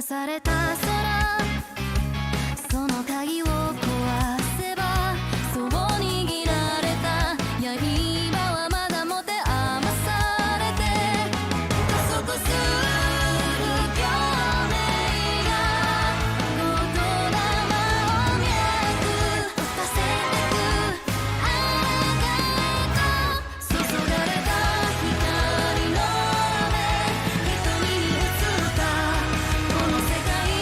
された空、その鍵を壊せばそう握られた刃はまだ持て余されて加速する共鳴が言霊を脈打たせてくあなたへと注がれた光の目瞳に映ったこの世界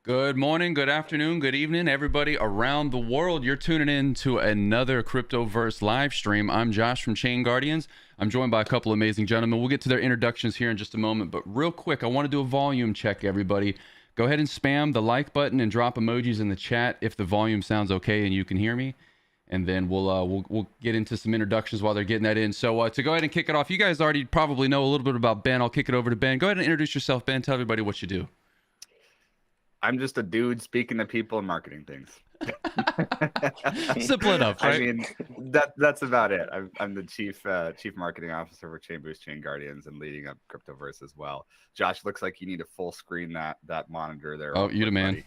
Good morning, good afternoon, good evening, everybody around the world. You're tuning in to another Cryptoverse live stream. I'm Josh from ChainGuardians. I'm joined by a couple amazing gentlemen. We'll get to their introductions here in just a moment, but real quick, I want to do a volume check, everybody. Go ahead and spam the like button and drop emojis in the chat if the volume sounds okay and you can hear me. And then we'll get into some introductions while they're getting that in. So to go ahead and kick it off, you guys already probably know a little bit about Ben. I'll kick it over to Ben. Go ahead and introduce yourself, Ben. Tell everybody what you do. I'm just a dude speaking to people and marketing things. Simple enough, right? I mean, that's about it. I'm the chief marketing officer for ChainBoost, ChainGuardians, and leading up Cryptoverse as well. Josh, looks like you need to full screen that monitor there. Oh, you the man.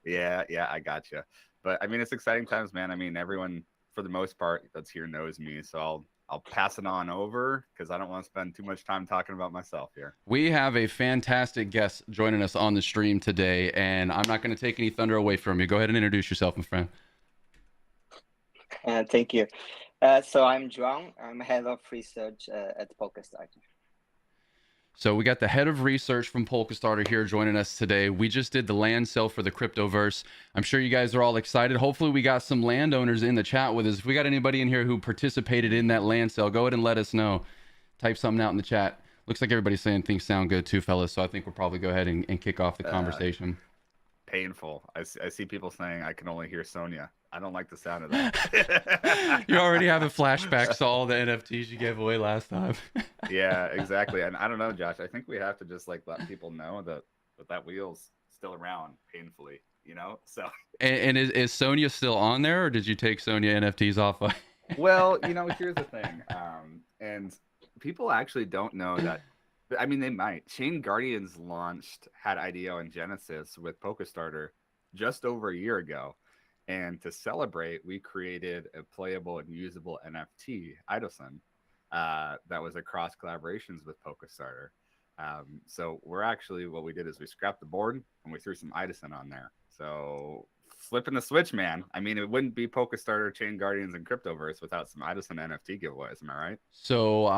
Yeah, I got you. But I mean, it's exciting times, man. I mean, everyone for the most part that's here knows me, so I'll pass it on over because I don't want to spend too much time talking about myself here. We have a fantastic guest joining us on the stream today, and I'm not going to take any thunder away from you. Go ahead and introduce yourself, my friend. Thank you. So I'm João. I'm head of research at Polkastarter. So we got the head of research from Polkastarter here joining us today. We just did the land sale for the Cryptoverse. I'm sure you guys are all excited. Hopefully we got some landowners in the chat with us. If we got anybody in here who participated in that land sale, go ahead and let us know. Type something out in the chat. Looks like everybody's saying things sound good too, fellas. So I think we'll probably go ahead and kick off the conversation. Painful. I see people saying I can only hear Sonia. I don't like the sound of that. You already have a flashback to all the NFTs you gave away last time. Yeah, exactly. And I don't know, Josh. I think we have to just like let people know that wheel's still around painfully, you know? So. And is Sonia still on there, or did you take Sonia NFTs off? Well, you know, here's the thing. And people actually don't know that. I mean, they might. ChainGuardians had IDO and Genesis with Polkastarter just over a year ago. And to celebrate, we created a playable and usable NFT, Idosan, that was across collaborations with Polkastarter. So what we did is we scrapped the board and we threw some Idosan on there. So flipping the switch, man. I mean, it wouldn't be Polkastarter, ChainGuardians, and Cryptoverse without some Idosan NFT giveaways. Am I right? So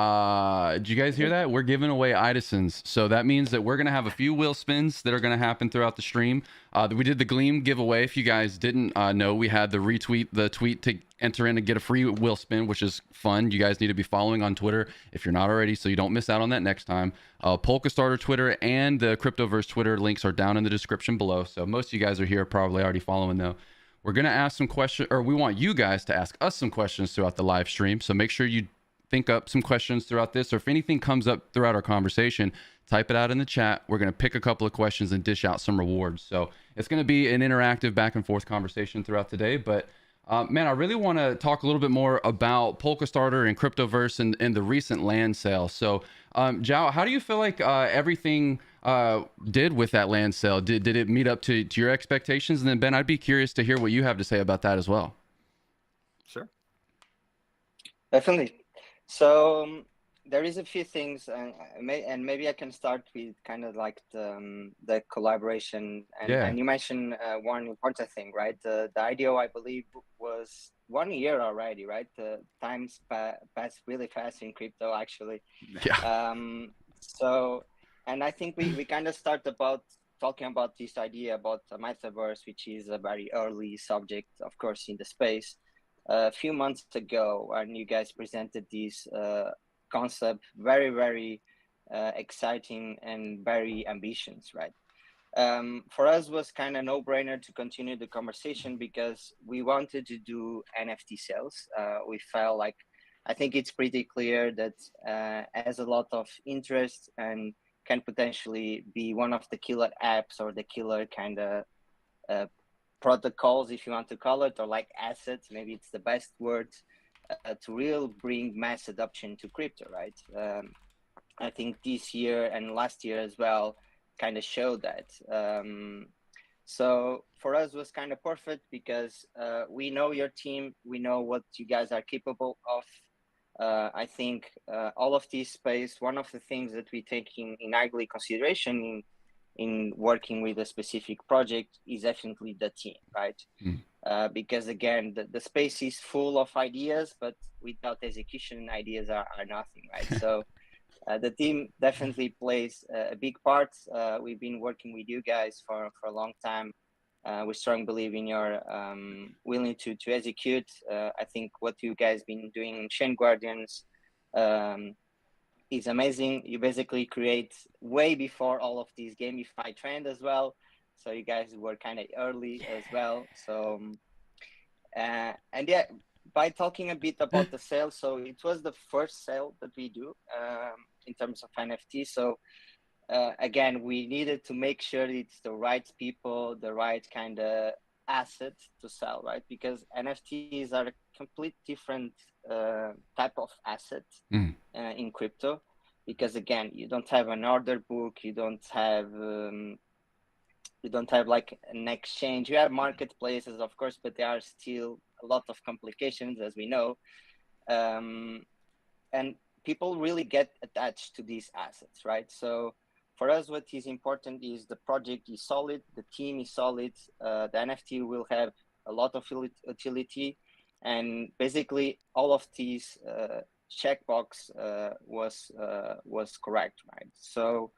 did you guys hear that? We're giving away Idosans. So that means that we're going to have a few wheel spins that are going to happen throughout the stream. We did the Gleam giveaway. If you guys didn't know, we had the tweet to enter in and get a free wheel spin, which is fun. You guys need to be following on Twitter if you're not already, so you don't miss out on that next time. Polkastarter Twitter and the Cryptoverse Twitter links are down in the description below. So most of you guys are here probably already following though. We're going to ask some questions, or we want you guys to ask us some questions throughout the live stream. So make sure you think up some questions throughout this, or if anything comes up throughout our conversation, type it out in the chat. We're going to pick a couple of questions and dish out some rewards. So it's going to be an interactive back and forth conversation throughout the day. But man, I really want to talk a little bit more about Polkastarter and Cryptoverse and the recent land sale. So João, how do you feel like everything did with that land sale? Did it meet up to your expectations? And then Ben, I'd be curious to hear what you have to say about that as well. Sure. Definitely. So there is a few things, and maybe I can start with kind of like the collaboration. And you mentioned one important thing, right? The IDO, I believe, was 1 year already, right? The times passed really fast in crypto, actually. Yeah. So, and I think we kind of start talking about this idea about the Metaverse, which is a very early subject, of course, in the space. A few months ago, when you guys presented this concept, very, very exciting and very ambitious, right? For us, was kind of no-brainer to continue the conversation because we wanted to do NFT sales. We felt like, I think it's pretty clear that has a lot of interest and can potentially be one of the killer apps or the killer kind of protocols, if you want to call it, or like assets, maybe it's the best word, to really bring mass adoption to crypto, right? I think this year and last year as well kind of showed that. So for us was kind of perfect because we know your team, we know what you guys are capable of. I think all of this space, one of the things that we take in highly consideration in working with a specific project is definitely the team, right? Because again, the space is full of ideas, but without execution, ideas are nothing, right? So the team definitely plays a big part. We've been working with you guys for a long time. We strongly believe in your willing to execute. I think what you guys been doing in Chain Guardians is amazing. You basically create way before all of these gamify trend as well. So you guys were kind of early as well. So and yeah, by talking a bit about the sale, so it was the first sale that we do in terms of NFT. So again, we needed to make sure it's the right people, the right kind of asset to sell, right? Because NFTs are a complete different type of asset in crypto. Because again, you don't have an order book, you don't have like an exchange. You have marketplaces, of course, but there are still a lot of complications, as we know. And people really get attached to these assets, right? So for us, what is important is the project is solid, the team is solid, the NFT will have a lot of utility, and basically all of these checkbox was correct, right? So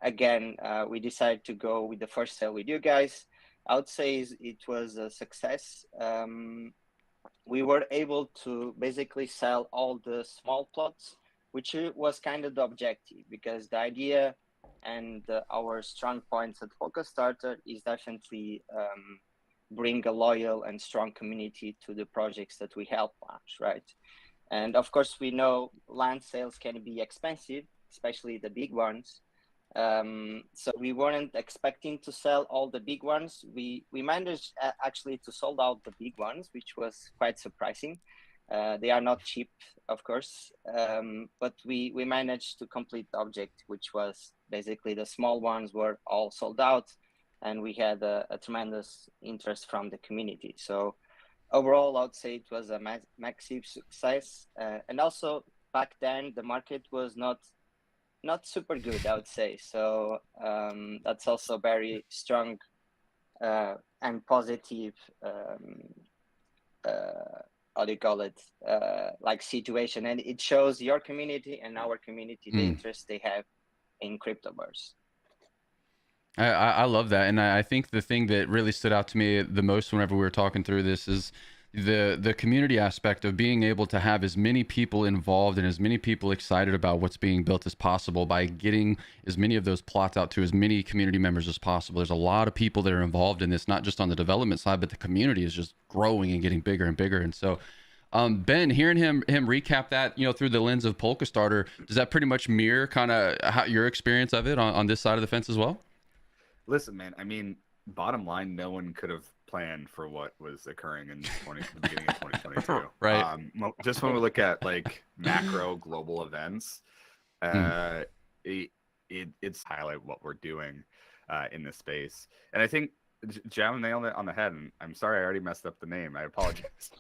again, we decided to go with the first sale with you guys. I would say it was a success. We were able to basically sell all the small plots, which was kind of the objective, because the idea and our strong points at Polkastarter is definitely bring a loyal and strong community to the projects that we help launch, right? And of course, we know land sales can be expensive, especially the big ones. So we weren't expecting to sell all the big ones. We managed actually to sold out the big ones, which was quite surprising. They are not cheap, of course, but we managed to complete the object, which was basically the small ones were all sold out, and we had a tremendous interest from the community. So overall, I would say it was a massive success. And also back then, the market was not super good, I would say. So that's also very strong and positive, how do you call it, like situation. And it shows your community and our community, the interest they have in Cryptoverse. I love that. And I think the thing that really stood out to me the most whenever we were talking through this is the community aspect of being able to have as many people involved and as many people excited about what's being built as possible by getting as many of those plots out to as many community members as possible. There's a lot of people that are involved in this, not just on the development side, but the community is just growing and getting bigger and bigger. And so Ben, hearing him recap that, through the lens of Polkastarter, does that pretty much mirror kind of your experience of it on this side of the fence as well? Listen, man, I mean, bottom line, no one could have planned for what was occurring in the beginning of 2022. Right. Just when we look at like macro global events, it's highlight what we're doing in this space. And I think Jam nailed it on the head. And I'm sorry, I already messed up the name. I apologize.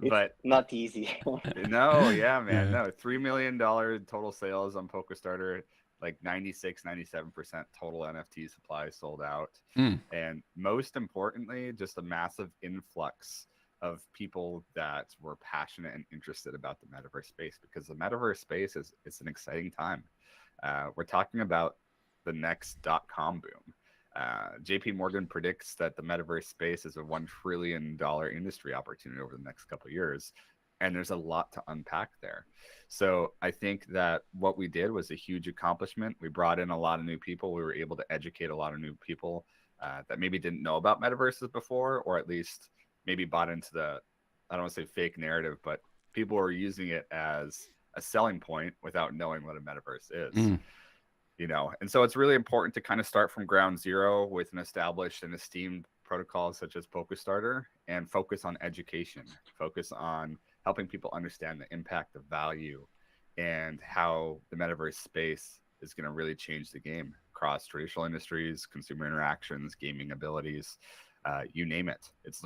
But not easy. No, yeah, man. No, $3 million total sales on Polkastarter. Like 96, 97% total NFT supply sold out. And most importantly, just a massive influx of people that were passionate and interested about the Metaverse space, because the Metaverse space is an exciting time. We're talking about the next .com boom. JP Morgan predicts that the Metaverse space is a $1 trillion industry opportunity over the next couple of years. And there's a lot to unpack there. So I think that what we did was a huge accomplishment. We brought in a lot of new people. We were able to educate a lot of new people that maybe didn't know about metaverses before, or at least maybe bought into the, I don't want to say fake narrative, but people were using it as a selling point without knowing what a metaverse is. And so it's really important to kind of start from ground zero with an established and esteemed protocol such as Polkastarter, and focus on education, focus on helping people understand the impact of value and how the metaverse space is going to really change the game across traditional industries, consumer interactions, gaming abilities, you name it. It's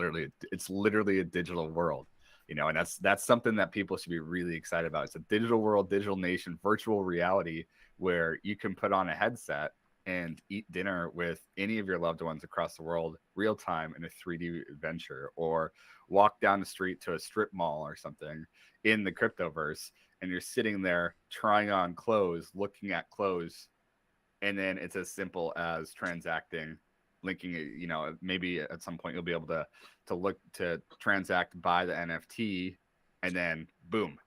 literally a digital world, and that's something that people should be really excited about. It's a digital world, digital nation, virtual reality, where you can put on a headset and eat dinner with any of your loved ones across the world, real time in a 3D adventure, or walk down the street to a strip mall or something in the Cryptoverse, and you're sitting there trying on clothes, looking at clothes, and then it's as simple as transacting linking it, you know, maybe at some point you'll be able to look to transact, buy the NFT, and then boom,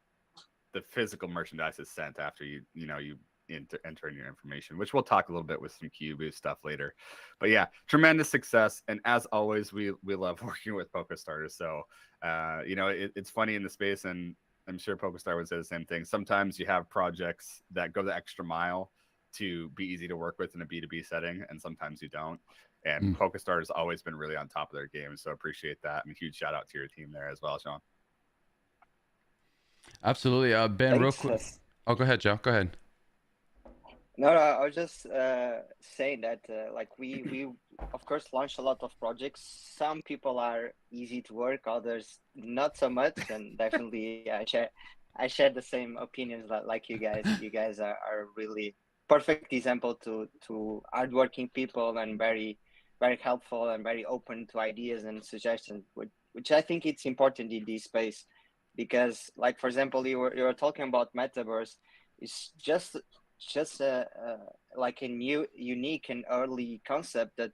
the physical merchandise is sent after you enter in your information, which we'll talk a little bit with some Kyubu stuff later. But yeah, tremendous success, and as always, we love working with Polkastarter. So you know, it's funny in the space, and I'm sure Polkastarter would say the same thing. Sometimes you have projects that go the extra mile to be easy to work with in a B2B setting, and sometimes you don't. And Polkastarter has always been really on top of their game, so appreciate that, and a huge shout out to your team there as well, Sean. Absolutely. Ben, real quick. Oh, go ahead, Joe. Go ahead. No, I was just saying that like we of course launched a lot of projects. Some people are easy to work, others not so much, and definitely I share the same opinions like you guys. You guys are really perfect example to hardworking people, and very helpful and very open to ideas and suggestions, which I think it's important in this space, because like for example you were talking about Metaverse. It's just like a new, unique and early concept that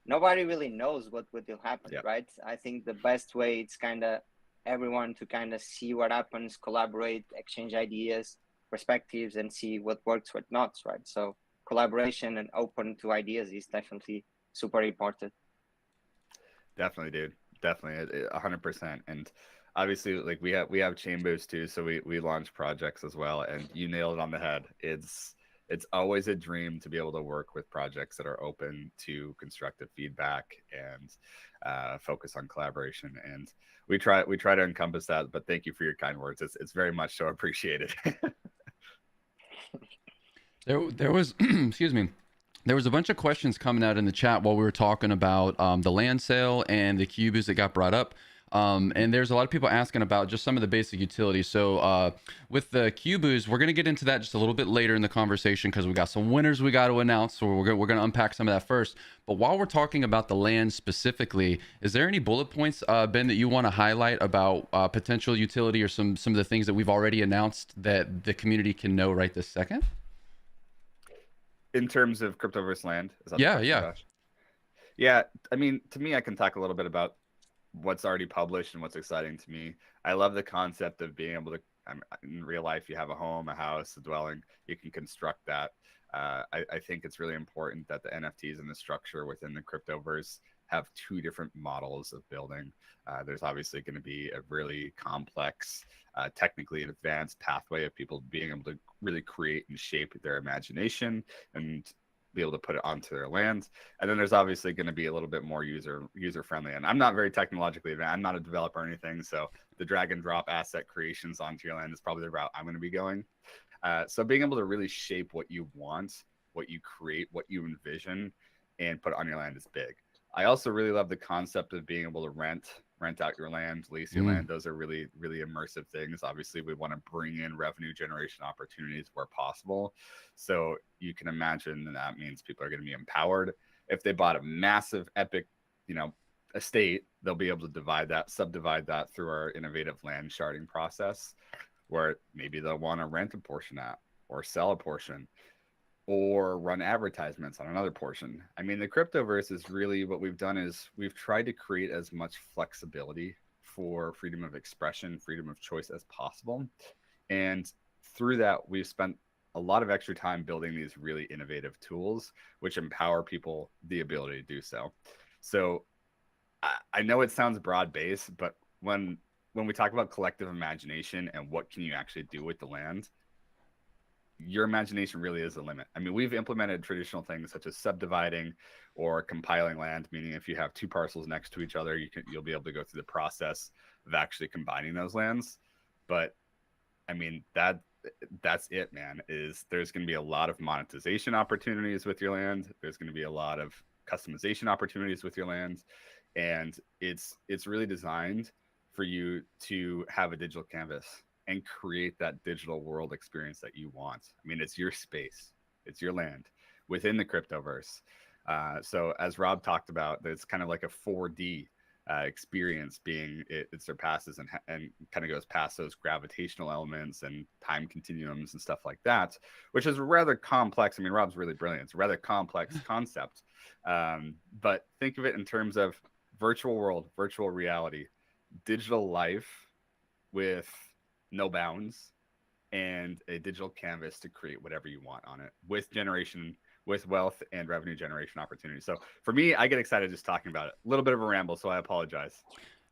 nobody really knows what will happen. Yeah. Right. I think the best way it's kind of everyone to kind of see what happens, collaborate, exchange ideas, perspectives, and see what works, what not. Right. So collaboration and open to ideas is definitely super important. Definitely, dude. Definitely, 100%. And obviously, like we have ChainBoost too, so we launch projects as well. And you nailed it on the head. It's always a dream to be able to work with projects that are open to constructive feedback and focus on collaboration. And we try to encompass that. But thank you for your kind words. It's very much so appreciated. There was excuse me. There was a bunch of questions coming out in the chat while we were talking about the land sale and the Kyubus that got brought up. And there's a lot of people asking about just some of the basic utilities. So with the Kyubus, we're going to get into that just a little bit later in the conversation, because we got some winners we got to announce. So we're going to unpack some of that first. But while we're talking about the land specifically, is there any bullet points, Ben, that you want to highlight about potential utility, or some of the things that we've already announced that the community can know right this second? In terms of Cryptoverse LAND? Is that yeah. Josh? Yeah. I mean, to me, I can talk a little bit about what's already published and what's exciting to me. I love the concept of being able to, in real life, you have a home, a house, a dwelling, you can construct that. I think it's really important that the NFTs and the structure within the Cryptoverse have two different models of building. There's obviously going to be a really complex, technically advanced pathway of people being able to really create and shape their imagination and be able to put it onto their lands. And then there's obviously going to be a little bit more user friendly. And I'm not very technologically advanced. I'm not a developer or anything. So the drag and drop asset creations onto your land is probably the route I'm going to be going. So being able to really shape what you want, what you create, what you envision, and put it on your land is big. I also really love the concept of being able to rent out your land, lease your land. Those are really, really immersive things. Obviously, we want to bring in revenue generation opportunities where possible. So you can imagine that means people are going to be empowered. If they bought a massive, epic, estate, they'll be able to subdivide that through our innovative land sharding process, where maybe they'll want to rent a portion at, or sell a portion, or run advertisements on another portion. I mean, the Cryptoverse is really, what we've done is we've tried to create as much flexibility for freedom of expression, freedom of choice as possible. And through that, we've spent a lot of extra time building these really innovative tools, which empower people the ability to do so. So I know it sounds broad-based, but when we talk about collective imagination and what can you actually do with the land, your imagination really is the limit. I mean, we've implemented traditional things such as subdividing or compiling land, meaning if you have two parcels next to each other, you'll be able to go through the process of actually combining those lands. But I mean, that's it, man. There's going to be a lot of monetization opportunities with your land. There's going to be a lot of customization opportunities with your land, and it's really designed for you to have a digital canvas and create that digital world experience that you want. I mean, it's your space, it's your land within the Cryptoverse. So as Rob talked about, it's kind of like a 4D experience, being it surpasses and kind of goes past those gravitational elements and time continuums and stuff like that, which is rather complex. I mean, Rob's really brilliant. It's a rather complex concept, but think of it in terms of virtual world, virtual reality, digital life with no bounds, and a digital canvas to create whatever you want on it with wealth and revenue generation opportunities. So for me, I get excited just talking about it. A little bit of a ramble, so I apologize.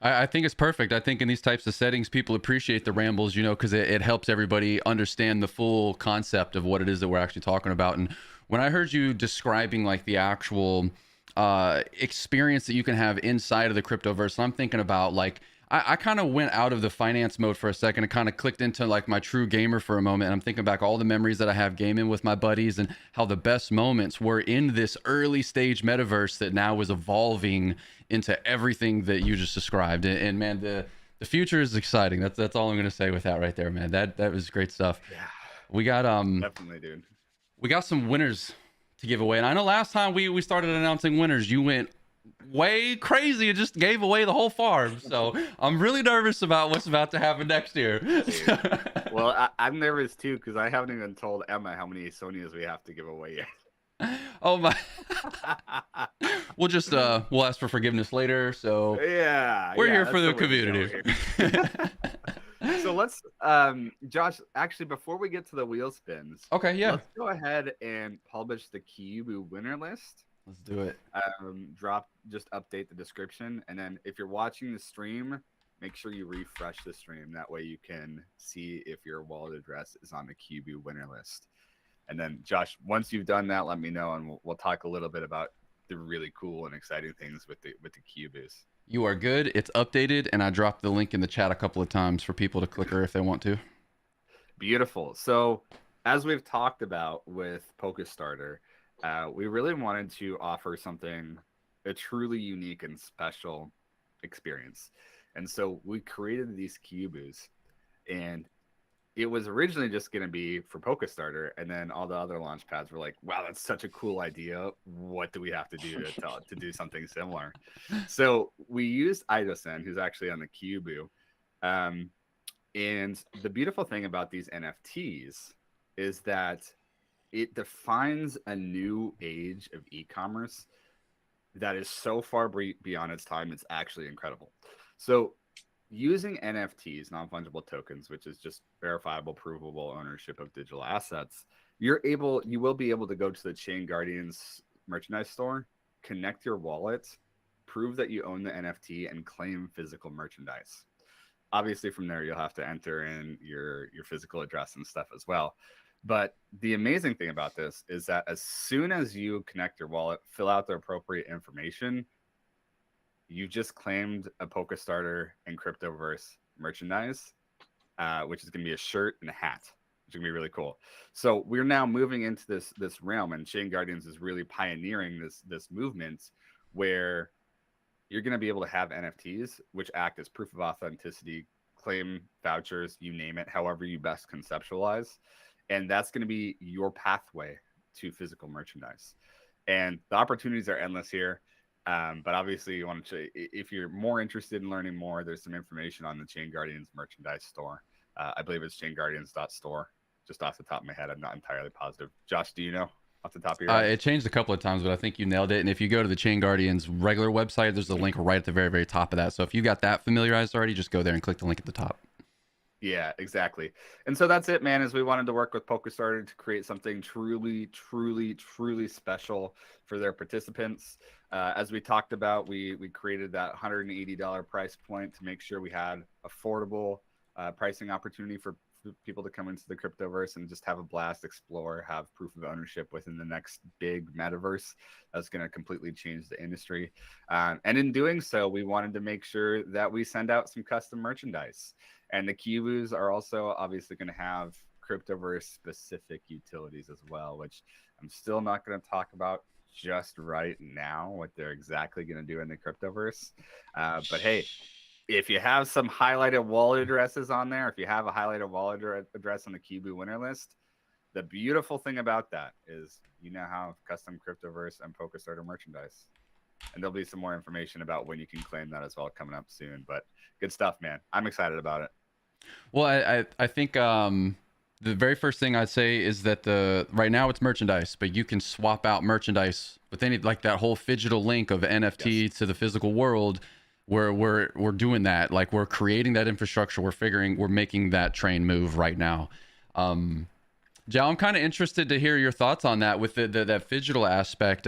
I think it's perfect. I think in these types of settings, people appreciate the rambles, you know, because it helps everybody understand the full concept of what it is that we're actually talking about. And when I heard you describing like the actual experience that you can have inside of the Cryptoverse, I'm thinking about like, I kind of went out of the finance mode for a second and kind of clicked into like my true gamer for a moment. And I'm thinking back all the memories that I have gaming with my buddies and how the best moments were in this early stage metaverse that now is evolving into everything that you just described. And man, the future is exciting. That's all I'm going to say with that right there, man. That was great stuff. Yeah, We got definitely, dude. we got some winners to give away. And I know last time we started announcing winners, you went way crazy and just gave away the whole farm. So I'm really nervous about what's about to happen next year. Well, I'm nervous too because I haven't even told Emma how many Sonias we have to give away yet. Oh my. We'll just we'll ask for forgiveness later. So Yeah, we're here that's for the way to go community. here. So let's, Josh, actually, before we get to the wheel spins, Okay, yeah. let's go ahead and publish the Kyubu winner list. Let's do it. Just update the description, and then if you're watching the stream, make sure you refresh the stream. That way you can see if your wallet address is on the Kyubu winner list. And then, Josh, once you've done that, let me know, and we'll talk a little bit about the really cool and exciting things with the Kyubus. You are good. It's updated, and I dropped the link in the chat a couple of times for people to click her if they want to. Beautiful. So, as we've talked about with Polkastarter, we really wanted to offer something, a truly unique and special experience. And so we created these Kyubus, and it was originally just going to be for Polkastarter, and then all the other launch pads were like, wow, that's such a cool idea. What do we have to do to do something similar? So we used Idosan, who's actually on the Kyubu. And the beautiful thing about these NFTs is that it defines a new age of e-commerce that is so far beyond its time. It's actually incredible. So using NFTs, non-fungible tokens, which is just verifiable, provable ownership of digital assets, you will be able to go to the ChainGuardians merchandise store, connect your wallet, prove that you own the NFT, and claim physical merchandise. Obviously, from there, you'll have to enter in your physical address and stuff as well. But the amazing thing about this is that as soon as you connect your wallet, fill out the appropriate information, you just claimed a Polkastarter and Cryptoverse merchandise, which is going to be a shirt and a hat, which is going to be really cool. So we're now moving into this realm, and ChainGuardians is really pioneering this movement where you're going to be able to have NFTs, which act as proof of authenticity, claim vouchers, you name it, however you best conceptualize. And that's going to be your pathway to physical merchandise. And the opportunities are endless here. But obviously, you want to, if you're more interested in learning more, there's some information on the ChainGuardians merchandise store. I believe it's chainguardians.store. Just off the top of my head, I'm not entirely positive. Josh, do you know off the top of your head? It changed a couple of times, but I think you nailed it. And if you go to the ChainGuardians regular website, there's a link right at the very, very top of that. So if you got that familiarized already, just go there and click the link at the top. Yeah, exactly. And so that's it, man, is we wanted to work with Polkastarter to create something truly, truly, truly special for their participants. As we talked about, we created that $180 price point to make sure we had affordable pricing opportunity for people to come into the Cryptoverse and just have a blast, explore, have proof of ownership within the next big metaverse that's going to completely change the industry. And in doing so, we wanted to make sure that we send out some custom merchandise. And the Kyubus are also obviously going to have Cryptoverse specific utilities as well, which I'm still not going to talk about just right now, what they're exactly going to do in the Cryptoverse. But hey, if you have some highlighted wallet addresses on there, if you have a highlighted wallet address on the Kyubu winner list, the beautiful thing about that is you now have custom Cryptoverse and Polkastarter merchandise. and there'll be some more information about when you can claim that as well coming up soon. But good stuff, man. I'm excited about it. Well, I think the very first thing I'd say is that the right now it's merchandise, but you can swap out merchandise with any, like that whole phygital link of NFT to the physical world. Where we're doing that, like we're creating that infrastructure, we're making that train move right now. Joe, I'm kind of interested to hear your thoughts on that with that phygital aspect.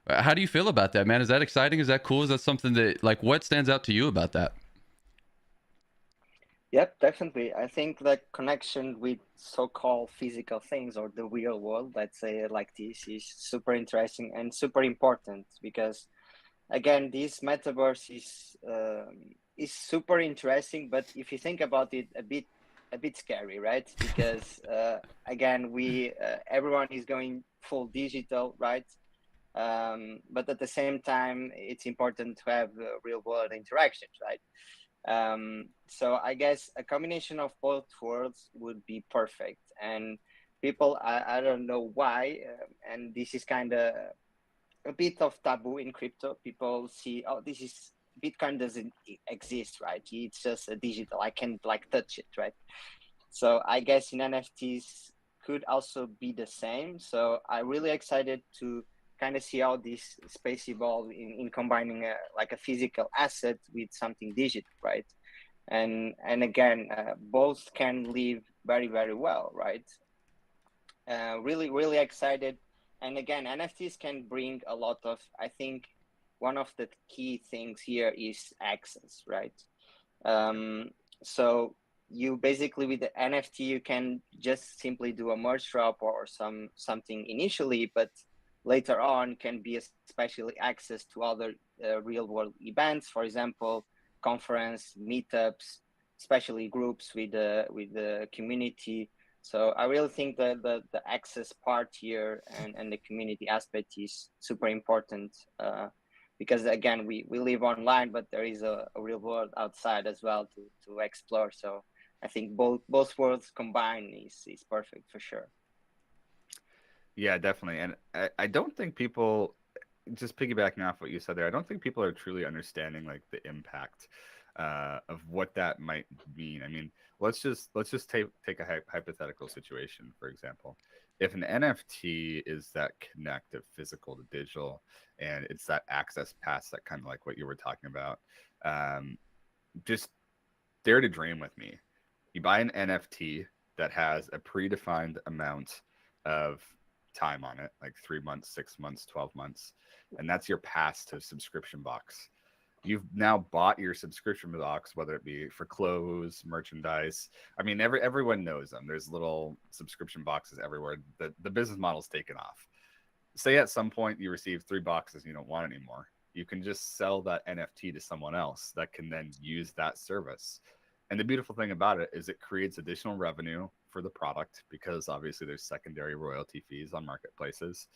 How do you feel about that, man? Is that exciting? Is that cool? Is that something that, like, what stands out to you about that? Yep, definitely. I think the connection with so-called physical things or the real world, let's say it like this, is super interesting and super important because, again, this metaverse is super interesting. But if you think about it, a bit scary, right? Because again, we everyone is going full digital, right? But at the same time, it's important to have real world interactions, right? So I guess a combination of both worlds would be perfect. And people, I don't know why, and this is kind of a bit of taboo in crypto. People see, oh, this is Bitcoin doesn't exist, right? It's just a digital. I can't like touch it, right? So I guess in NFTs could also be the same. So I'm really excited to kind of see how this space evolve in combining like a physical asset with something digital, right? And again, both can live very, very well, right? Really excited. And again, NFTs can bring a lot of, I think one of the key things here is access, right? So you basically with the NFT, you can just simply do a merge drop or something initially, but later on can be especially access to other real world events, for example, conference, meetups, especially groups with the community. So I really think that the access part here and the community aspect is super important because again, we live online, but there is a real world outside as well to explore. So I think both worlds combined is perfect for sure. Yeah, definitely. And I don't think people, just piggybacking off what you said there, I don't think people are truly understanding like the impact of what that might mean. I mean, let's just take a hypothetical situation, for example. If an NFT is that connect of physical to digital, and it's that access pass, that kind of like what you were talking about, just dare to dream with me. You buy an NFT that has a predefined amount of time on it, like 3 months, 6 months, 12 months, and that's your pass to subscription box. You've now bought your subscription box, whether it be for clothes, merchandise. I mean, everyone knows them. There's little subscription boxes everywhere. The business model's taken off. Say at some point you receive 3 boxes and you don't want anymore. You can just sell that NFT to someone else that can then use that service. And the beautiful thing about it is it creates additional revenue for the product because obviously there's secondary royalty fees on marketplaces.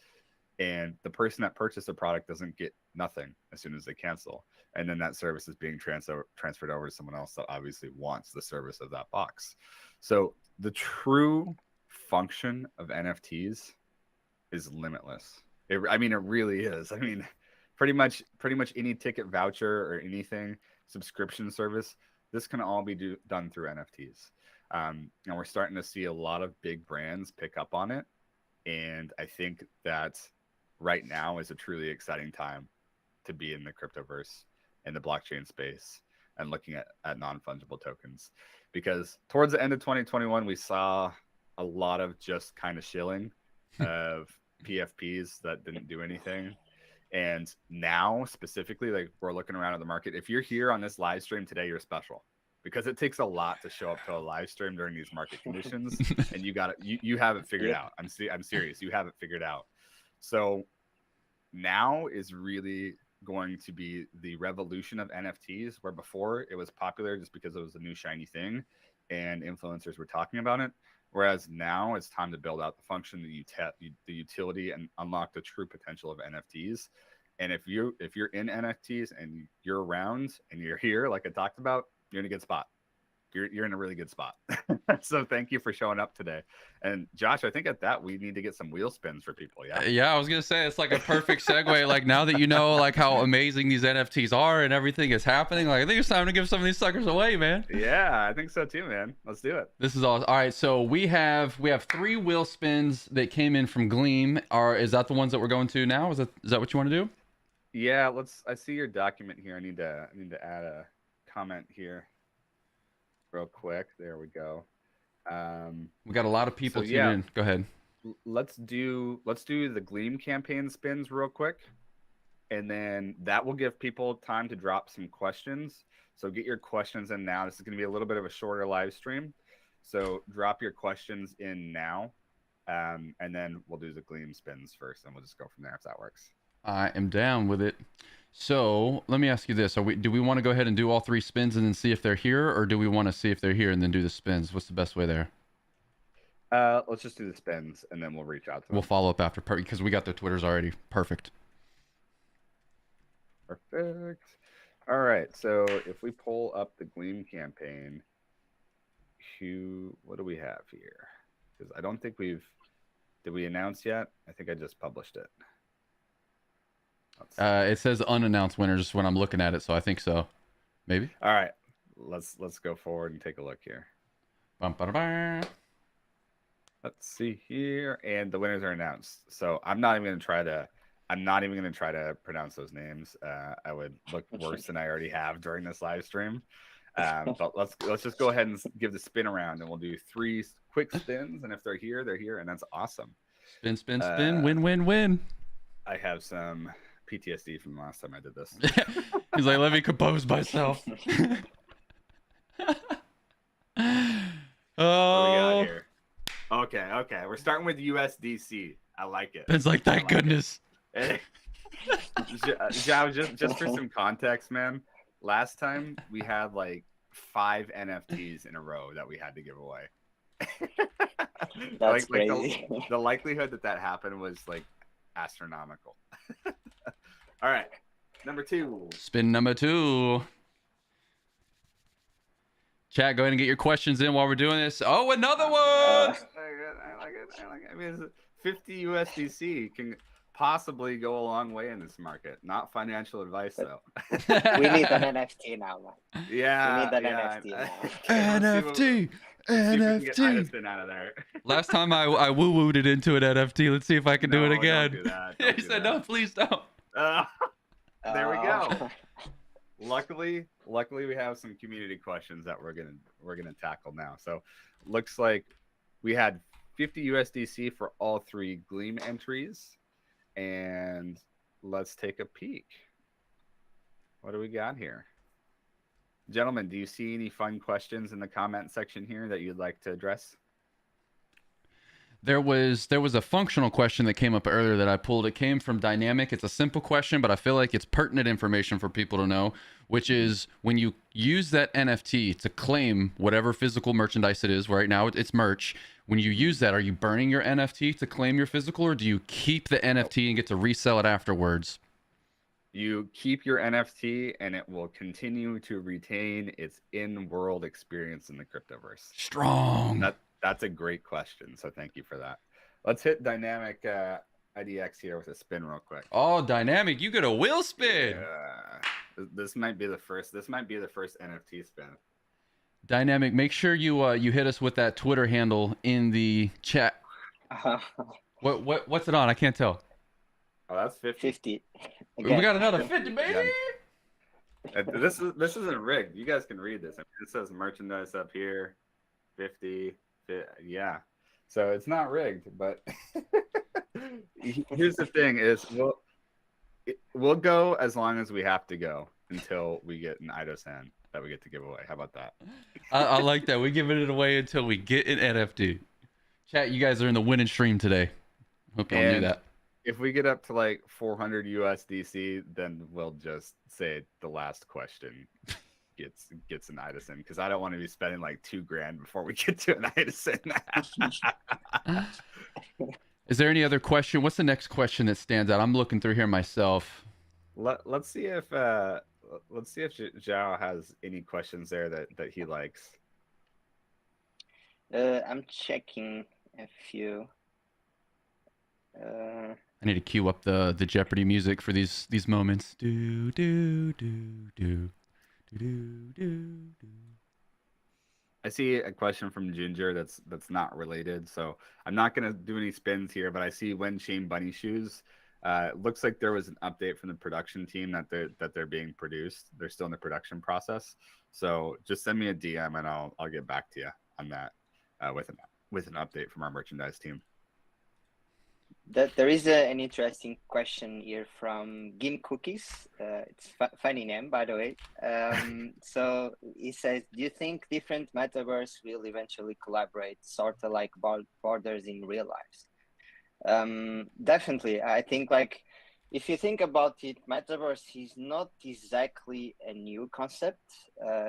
And the person that purchased the product doesn't get nothing as soon as they cancel. And then that service is being transferred over to someone else that obviously wants the service of that box. So the true function of NFTs is limitless. I mean, it really is. I mean, pretty much any ticket voucher or anything, subscription service, this can all be done through NFTs. And we're starting to see a lot of big brands pick up on it. And I think that right now is a truly exciting time to be in the cryptoverse and the blockchain space and looking at non-fungible tokens. Because towards the end of 2021, we saw a lot of just kind of shilling of PFPs that didn't do anything. And now specifically, like we're looking around at the market. If you're here on this live stream today, you're special because it takes a lot to show up to a live stream during these market conditions. And you have it figured out. I'm serious. You have it figured out. So now is really going to be the revolution of NFTs, where before it was popular just because it was a new shiny thing and influencers were talking about it. Whereas now it's time to build out the function, the utility, and unlock the true potential of NFTs. And if you're in NFTs and you're around and you're here, like I talked about, you're in a good spot. you're in a really good spot. So thank you for showing up today. And Josh, I think at that we need to get some wheel spins for people. Yeah. Yeah, I was gonna say it's like a perfect segue. Like now that you know like how amazing these NFTs are and everything is happening, like I think it's time to give some of these suckers away, man. Yeah, I think so too, man. Let's do it. This is all right. So we have 3 wheel spins that came in from Gleam. Is that the ones that we're going to now? Is that what you want to do? Yeah, I see your document here. I need to add a comment here real quick. There we go. We got a lot of people tuning in. Go ahead. Let's do the Gleam campaign spins real quick, and then that will give people time to drop some questions. So get your questions in now. This is going to be a little bit of a shorter live stream, so drop your questions in now, and then we'll do the Gleam spins first, and we'll just go from there if that works. I am down with it. So let me ask you this: do we want to go ahead and do all 3 spins and then see if they're here, or do we want to see if they're here and then do the spins? What's the best way there? Let's just do the spins and then we'll reach out to them. We'll follow up after because we got their Twitters already. Perfect. Perfect. All right. So if we pull up the Gleam campaign, what do we have here? Because I don't think did we announce yet? I think I just published it. It says unannounced winners when I'm looking at it, so I think so. Maybe. All right. Let's go forward and take a look here. Bum, ba, da, ba. Let's see here, and the winners are announced. So I'm not even going to try to pronounce those names. I would look worse than I already have during this live stream. But let's just go ahead and give the spin around, and we'll do 3 quick spins. And if they're here, and that's awesome. Spin, spin, spin, win, win, win. I have some PTSD from the last time I did this. He's like, let me compose myself. What do we got here? Okay. We're starting with USDC. I like it. It's like, thank goodness. Zhao, just for some context, man. Last time we had like 5 NFTs in a row that we had to give away. That's crazy. The likelihood that happened was like astronomical. All right, number 2. Spin number 2. Chat, go ahead and get your questions in while we're doing this. Oh, another one! I like it. I mean, 50 USDC can possibly go a long way in this market. Not financial advice, though. We need an NFT now, man. Yeah. We need an NFT now. NFT! NFT! Idosan out of there. Last time I woo-wooed it into an NFT. Let's see if I can do it again. Don't do that. He said, no, please don't. There we go. Luckily, we have some community questions that we're gonna tackle now. So, looks like we had 50 USDC for all 3 Gleam entries, and let's take a peek. What do we got here, gentlemen? Do you see any fun questions in the comment section here that you'd like to address? There was a functional question that came up earlier that I pulled. It came from Dynamic. It's a simple question, but I feel like it's pertinent information for people to know, which is when you use that NFT to claim whatever physical merchandise it is, right now it's merch. When you use that, are you burning your NFT to claim your physical, or do you keep the NFT and get to resell it afterwards? You keep your NFT and it will continue to retain its in-world experience in the Cryptoverse. Strong. That's a great question, so thank you for that. Let's hit Dynamic IDX here with a spin real quick. Oh, Dynamic, you get a wheel spin. This might be the first NFT spin. Dynamic, make sure you hit us with that Twitter handle in the chat. What's it on? I can't tell. Oh, that's 50. 50. We got another 50, baby. Yeah. This isn't rigged. You guys can read this. I mean, it says merchandise up here, 50. Yeah, so it's not rigged, but here's the thing: is we'll go as long as we have to go until we get an Idosan that we get to give away. How about that? I like that. We're giving it away until we get an NFT. Chat, you guys are in the winning stream today. Hope y'all knew that. If we get up to like 400 USDC, then we'll just say the last question gets an Idosan, because I don't want to be spending like $2,000 before we get to an Idosan. Is there any other question? What's the next question that stands out? I'm looking through here myself. Let's see if Zhao has any questions there that he likes. I'm checking a few. I need to cue up the Jeopardy music for these moments. Do do do do do do do do. I see a question from Ginger that's not related, so I'm not gonna do any spins here. But I see when Shane Bunny Shoes. Looks like there was an update from the production team that they're being produced. They're still in the production process. So just send me a DM and I'll get back to you on that with an update from our merchandise team. There is an interesting question here from Gim Cookies. It's funny name, by the way. So he says, do you think different metaverse will eventually collaborate, sort of like borders in real lives? Definitely. I think like if you think about it, metaverse is not exactly a new concept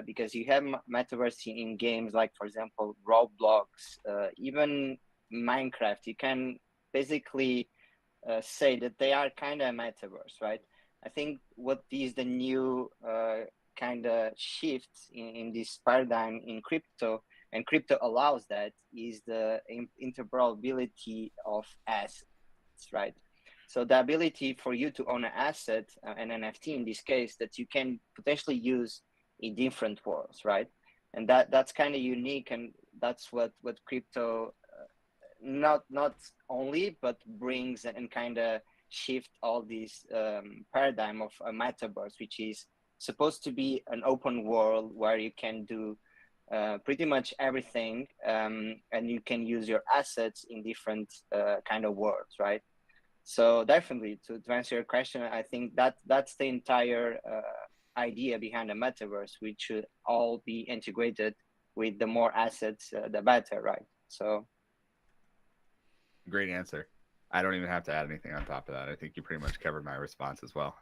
because you have metaverse in games like, for example, Roblox, even Minecraft. You can basically say that they are kind of metaverse, right? I think what is the new kind of shift in this paradigm in crypto, and crypto allows that, is the interoperability of assets, right? So the ability for you to own an asset, an NFT in this case, that you can potentially use in different worlds, right? And that's kind of unique, and that's what crypto not only but brings and kind of shift all this paradigm of a metaverse, which is supposed to be an open world where you can do pretty much everything, and you can use your assets in different kind of worlds, right? So definitely, to answer your question, I think that's the entire idea behind the metaverse, which should all be integrated with the more assets, the better, right? So. Great answer. I don't even have to add anything on top of that. I think you pretty much covered my response as well.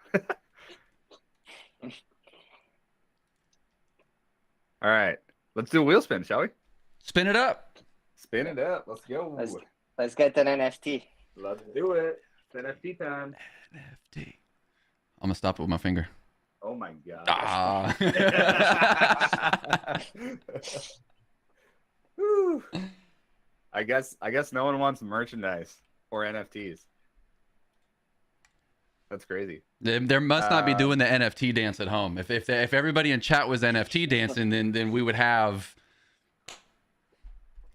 All right. Let's do a wheel spin, shall we? Spin it up. Spin it up. Let's go. Let's get an NFT. Let's do it. It's NFT time. NFT. I'm going to stop it with my finger. Oh my God. Ah. I guess no one wants merchandise or NFTs. That's crazy. There must not be doing the NFT dance at home. If everybody in chat was NFT dancing, then we would have,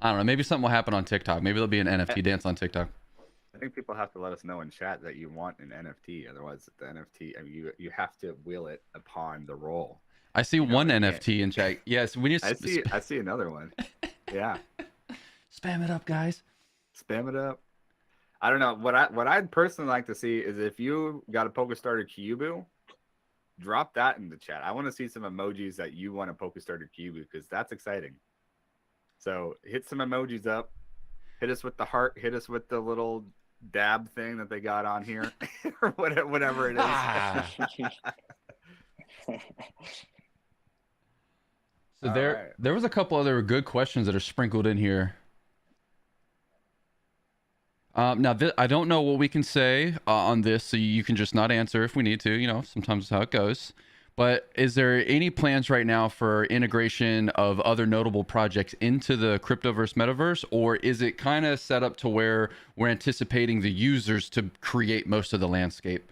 I don't know, maybe something will happen on TikTok. Maybe there'll be an NFT dance on TikTok. I think people have to let us know in chat that you want an NFT. Otherwise, the NFT, I mean, you have to will it upon the roll. I see one NFT in chat. Yes, we need. I see another one. Yeah. Spam it up, guys. Spam it up. I don't know. What I'd personally like to see is if you got a Polkastarter Kyubu, drop that in the chat. I want to see some emojis that you want a Polkastarter Kyubu, because that's exciting. So hit some emojis up. Hit us with the heart. Hit us with the little dab thing that they got on here, or whatever it is. So there was a couple other good questions that are sprinkled in here. Now, I don't know what we can say on this, so you can just not answer if we need to. You know, sometimes that's how it goes. But is there any plans right now for integration of other notable projects into the Cryptoverse Metaverse, or is it kind of set up to where we're anticipating the users to create most of the landscape?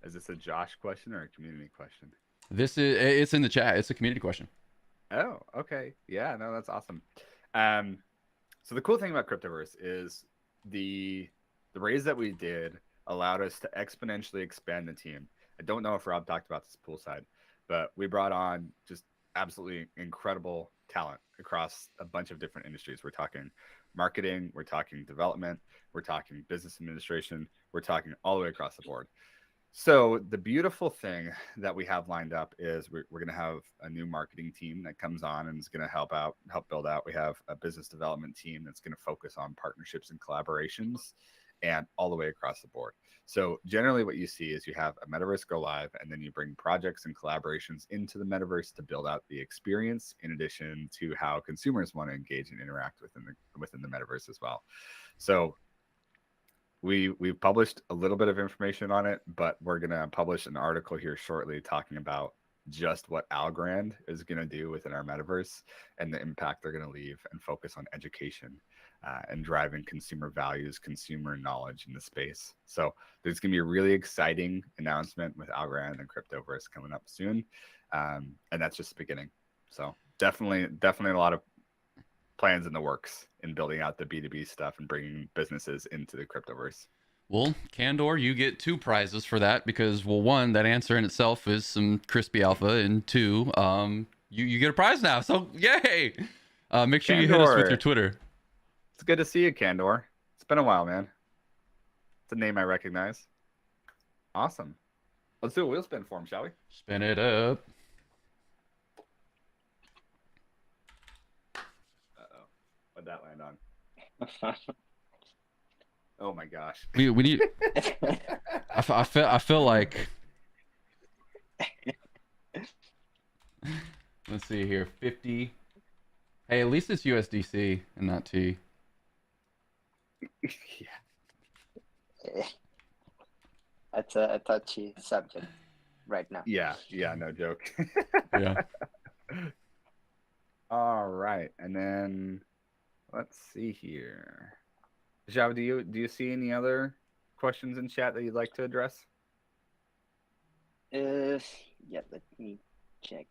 Is this a Josh question or a community question? It's in the chat. It's a community question. Oh, okay. Yeah, no, that's awesome. So the cool thing about Cryptoverse is the raise that we did allowed us to exponentially expand the team. I don't know if Rob talked about this poolside, but we brought on just absolutely incredible talent across a bunch of different industries. We're talking marketing, we're talking development, we're talking business administration, we're talking all the way across the board. So the beautiful thing that we have lined up is we're going to have a new marketing team that comes on and is going to help build out. We have a business development team that's going to focus on partnerships and collaborations, and all the way across the board. So generally what you see is you have a Metaverse go live, and then you bring projects and collaborations into the Metaverse to build out the experience, in addition to how consumers want to engage and interact within the Metaverse as well. So we've published a little bit of information on it, but we're going to publish an article here shortly talking about just what Algorand is going to do within our metaverse and the impact they're going to leave, and focus on education and driving consumer values, consumer knowledge in the space. So there's going to be a really exciting announcement with Algorand and Cryptoverse coming up soon. And that's just the beginning. So definitely a lot of plans in the works in building out the B2B stuff and bringing businesses into the Cryptoverse. Well, Candor, you get 2 prizes for that because, well, 1, that answer in itself is some crispy alpha, and 2, you get a prize now. So yay! Make sure you hit us with your Twitter. It's good to see you, Candor. It's been a while, man. It's a name I recognize. Awesome. Let's do a wheel spin for him, shall we? Spin it up. Uh-oh. What'd that land on? Oh my gosh. We need. I feel like. Let's see here. 50. Hey, at least it's USDC and not T. Yeah. That's a touchy subject right now. Yeah, no joke. Yeah. All right, and then let's see here. Java, do you see any other questions in chat that you'd like to address? Yeah, let me check.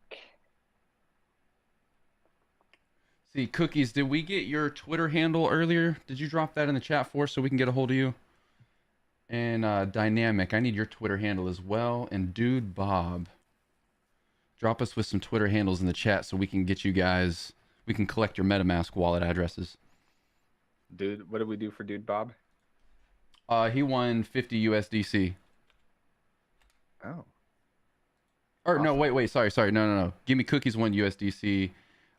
See, Cookies, did we get your Twitter handle earlier? Did you drop that in the chat for us so we can get a hold of you? And Dynamic, I need your Twitter handle as well. And Dude Bob, drop us with some Twitter handles in the chat so we can get you guys, we can collect your MetaMask wallet addresses. Dude, what did we do for Dude Bob? He won 50 USDC. Oh. Or Awesome. no, wait, sorry. No. Give me Cookies 1 USDC.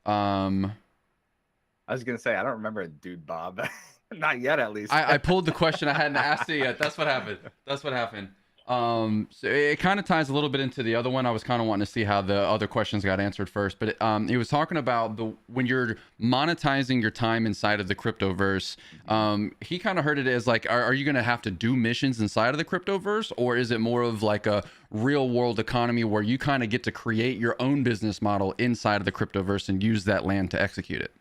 I was gonna say I don't remember a Dude Bob. Not yet, at least. I pulled the question. I hadn't asked it yet. That's what happened. So it kind of ties a little bit into the other one. I was kind of wanting to see how the other questions got answered first, but it was talking about when you're monetizing your time inside of the Cryptoverse. He kind of heard it as like, are you going to have to do missions inside of the Cryptoverse, or is it more of like a real world economy where you kind of get to create your own business model inside of the Cryptoverse and use that land to execute it?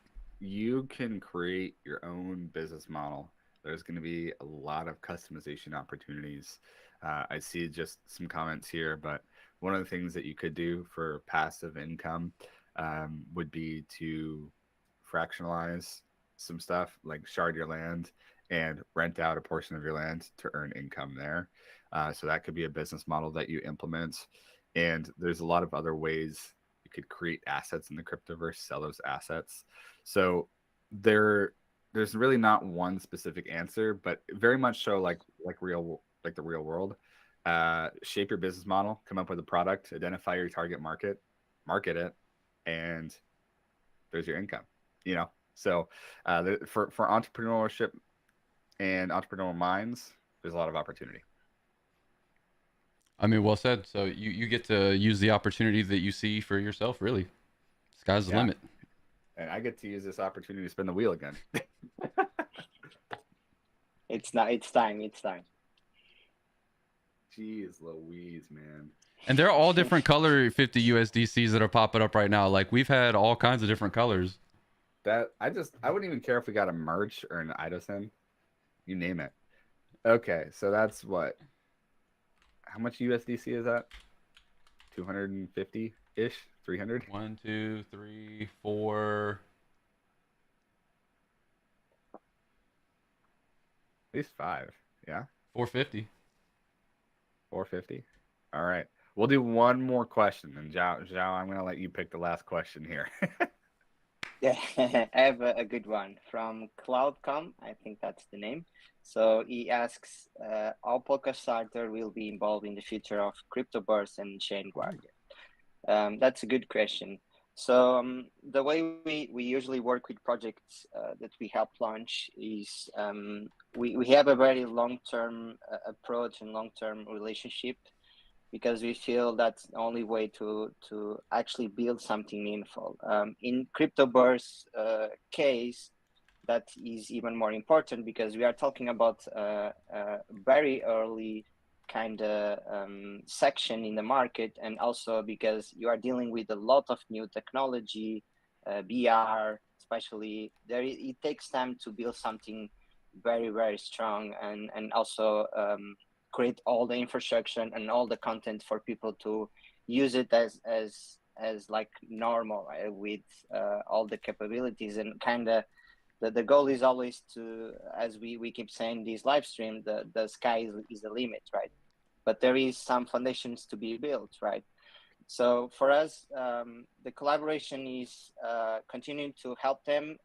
You can create your own business model. There's going to be a lot of customization opportunities. I see just some comments here, but one of the things that you could do for passive income would be to fractionalize some stuff, like shard your land and rent out a portion of your land to earn income there. So that could be a business model that you implement. And there's a lot of other ways you could create assets in the Cryptoverse, sell those assets. So there's really not one specific answer, but very much so like the real world. Shape your business model, come up with a product, identify your target market, market it, and there's your income. So for entrepreneurship and entrepreneurial minds, there's a lot of opportunity. I mean, well said. So you get to use the opportunity that you see for yourself, really. Sky's the limit. And I get to use this opportunity to spin the wheel again. It's time. Jeez Louise, man. And they're all different color 50 USDCs that are popping up right now. Like, we've had all kinds of different colors. That I wouldn't even care if we got a merch or an Idosan. You name it. Okay, so that's what? How much USDC is that? 250-ish? 300? 1, 2, 3, 4. At least 5. Yeah? 450. 450? All right. We'll do one more question. And Zhao, I'm going to let you pick the last question here. Yeah, I have a good one from Cloudcom. I think that's the name. So he asks, how Polkastarter will be involved in the future of Cryptoverse and ChainGuardian? That's a good question. So the way we usually work with projects that we help launch is we have a very long-term approach and long-term relationship, because we feel that's the only way to actually build something meaningful. In Cryptoverse case, that is even more important because we are talking about very early kind of section in the market, and also because you are dealing with a lot of new technology, VR, especially there, it takes time to build something very, very strong, and also create all the infrastructure and all the content for people to use it as like normal, right? With all the capabilities, and kind of the goal is always to, as we keep saying this live stream, the sky is the limit, right? But there is some foundations to be built, right? So for us, the collaboration is continuing to help them,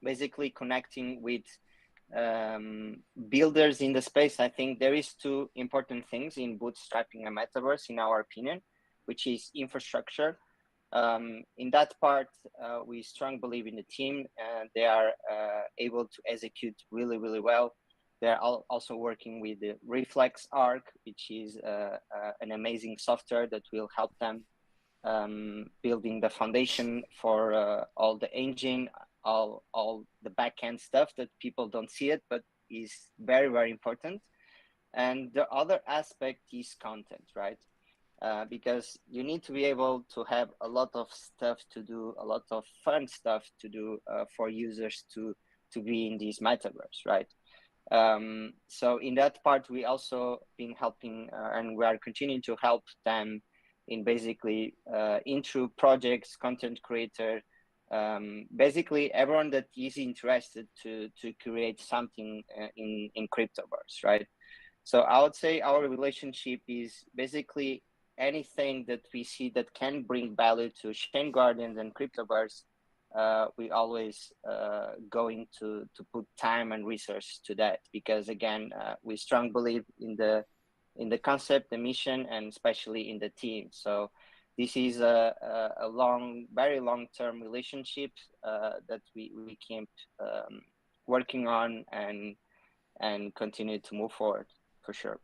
basically connecting with builders in the space. I think there is two important things in bootstrapping a metaverse, in our opinion, which is infrastructure. In that part, we strongly believe in the team, and they are able to execute really, really well. They're also working with the Reflex Arc, which is an amazing software that will help them building the foundation for all the engine, all the backend stuff that people don't see it, but is very, very important. And the other aspect is content, right? Because you need to be able to have a lot of stuff to do, a lot of fun stuff to do for users to be in this metaverse, right? So in that part, we also been helping, and we are continuing to help them in basically intro projects, content creator, basically everyone that is interested to create something in Cryptoverse, right? So I would say our relationship is basically anything that we see that can bring value to ChainGuardians and Cryptoverse. We always going to put time and resource to that, because again, we strongly believe in the concept, the mission, and especially in the team. So this is a very long-term relationship that we keep working on and continue to move forward, for sure.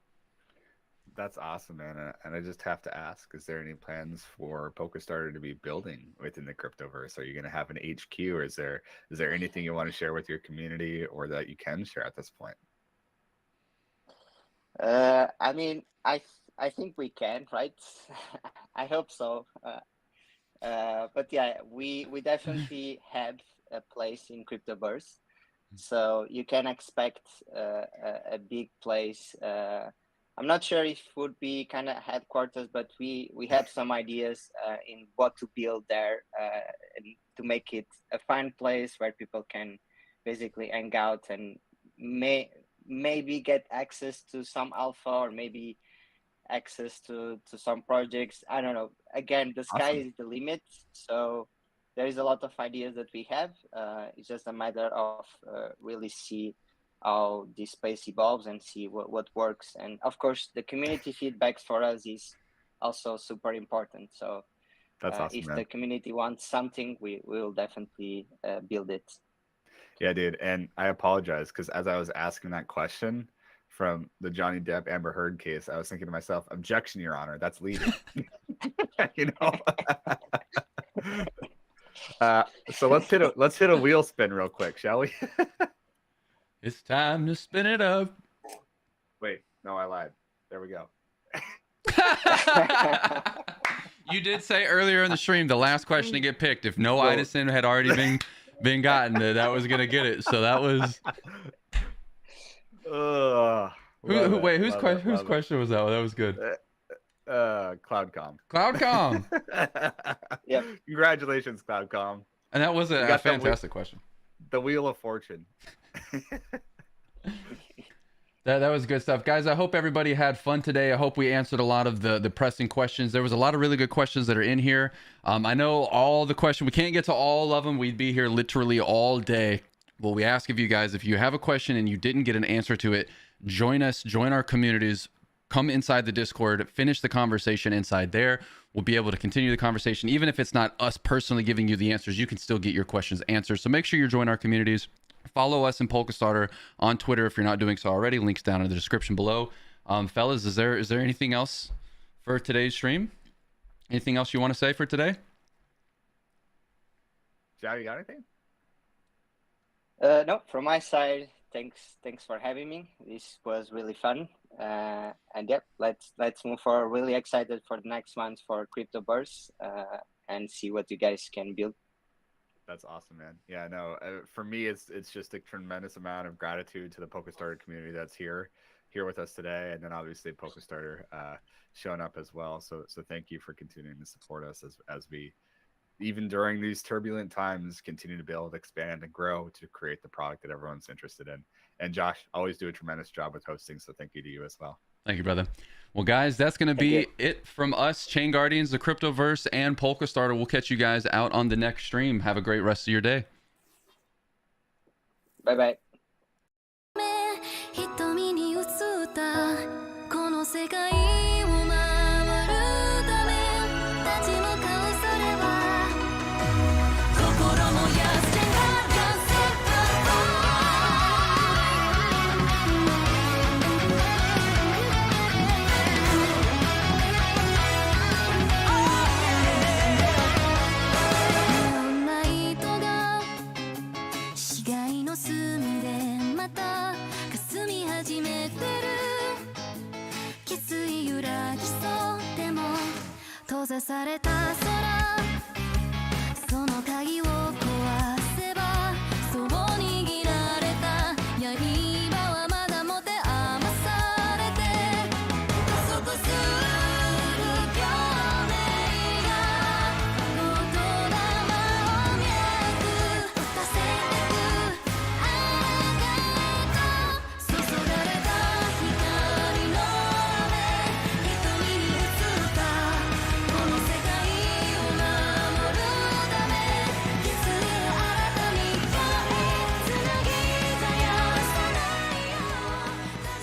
That's awesome, man. And I just have to ask, is there any plans for Polkastarter to be building within the Cryptoverse? Are you going to have an HQ, or is there anything you want to share with your community, or that you can share at this point? I mean, I think we can, right? I hope so. But yeah, we definitely have a place in Cryptoverse, so you can expect a big place. I'm not sure if it would be kind of headquarters, but we have some ideas in what to build there, and to make it a fun place where people can basically hang out and maybe get access to some alpha, or maybe access to some projects. I don't know. Again, the sky Awesome. is the limit, so there is a lot of ideas that we have. It's just a matter of really see how this space evolves and see what works. And of course, the community feedbacks for us is also super important. So That's awesome, if man. the community wants something, we will definitely build it. Yeah, dude. And I apologize, because as I was asking that question from the Johnny Depp Amber Heard case, I was thinking to myself, objection, Your Honor, that's leading. You know. So let's hit a wheel spin real quick, shall we? It's time to spin it up. Wait, no, I lied. There we go. You did say earlier in the stream the last question to get picked, if no Well- Idosan had already been gotten, that was gonna get it. So that was whose question was that? That was good. Cloudcom. Cloudcom. Yep. Congratulations, Cloudcom. And that was You a got the fantastic question. The Wheel of Fortune. That was good stuff, guys. I hope everybody had fun today. I hope we answered a lot of the pressing questions. There was a lot of really good questions that are in here. I know all the questions, we can't get to all of them. We'd be here literally all day. Well, we ask of you guys, if you have a question and you didn't get an answer to it, join us, join our communities, come inside the Discord, finish the conversation inside there. We'll be able to continue the conversation. Even if it's not us personally giving you the answers, you can still get your questions answered. So make sure you join our communities. Follow us in Polkastarter on Twitter if you're not doing so already. Links down in the description below. Fellas, is there anything else for today's stream? Anything else you want to say for today? Joe, you got anything? No, from my side, thanks for having me. This was really fun. And yep, let's move forward. Really excited for the next month for Cryptoverse, and see what you guys can build. That's awesome, man. Yeah, no, for me, it's just a tremendous amount of gratitude to the Polkastarter community that's here with us today, and then obviously Polkastarter showing up as well. So thank you for continuing to support us as we, even during these turbulent times, continue to build, expand, and grow to create the product that everyone's interested in. And Josh, always do a tremendous job with hosting, so thank you to you as well. Thank you, brother. Well, guys, that's going to be you. it from us, Chain Guardians, the Cryptoverse, and Polkastarter. We'll catch you guys out on the next stream. Have a great rest of your day. Bye bye. 瞳に映ったこの世界